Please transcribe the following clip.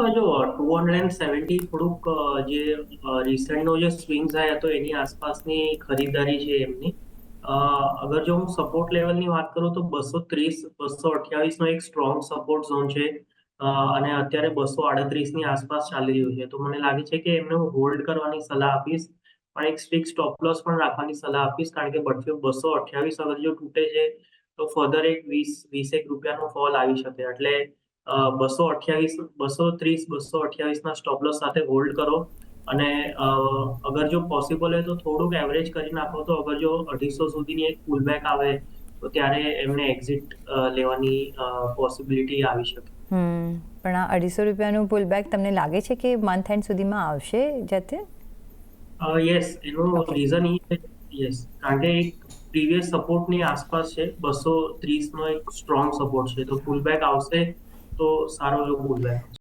જો 270 થોડુંક જે રિસેન્ટનો જે સ્વિંગ્સ આવ્યા તો એની આસપાસની ખરીદારી છે એમની. અ, અગર જો હું સપોર્ટ લેવલની વાત કરું તો 230 228 નો એક સ્ટ્રોંગ સપોર્ટ ઝોન છે. અને અત્યારે 238 ની આસપાસ ચાલી રહ્યું છે, તો મને લાગે છે કે એમને હું હોલ્ડ કરવાની સલાહ આપીશ, પણ એક સ્ટ્રિક્ટ સ્ટોપ લોસ પણ રાખવાની સલાહ આપીશ, કારણ કે 228 અગર જો તૂટે છે તો ફર્ધર એક 20 રૂપિયાનો ફોલ આવી શકે. એટલે 228 230 228 ના સ્ટોપ લોસ સાથે હોલ્ડ કરો. અને અગર જો પોસિબલ હોય તો થોડુંક એવરેજ કરી નાખો, તો અગર જો 250 સુધીની એક પુલબેક આવે તો ત્યારે એમને એક્ઝિટ લેવાની પોસિબિલિટી આવી શકે. પણ આ 250 રૂપિયાનું પુલબેક તમને લાગે છે કે મંથ એન્ડ સુધીમાં આવશે જતે? યસ, એનું ઓકે. રીઝન એ છે. યસ, કારણ કે એક પ્રીવિયસ સપોર્ટની આસપાસ છે. 230 નો એક સ્ટ્રોંગ સપોર્ટ છે, તો પુલબેક આવશે તો સારો એવો પુલબેક આવશે.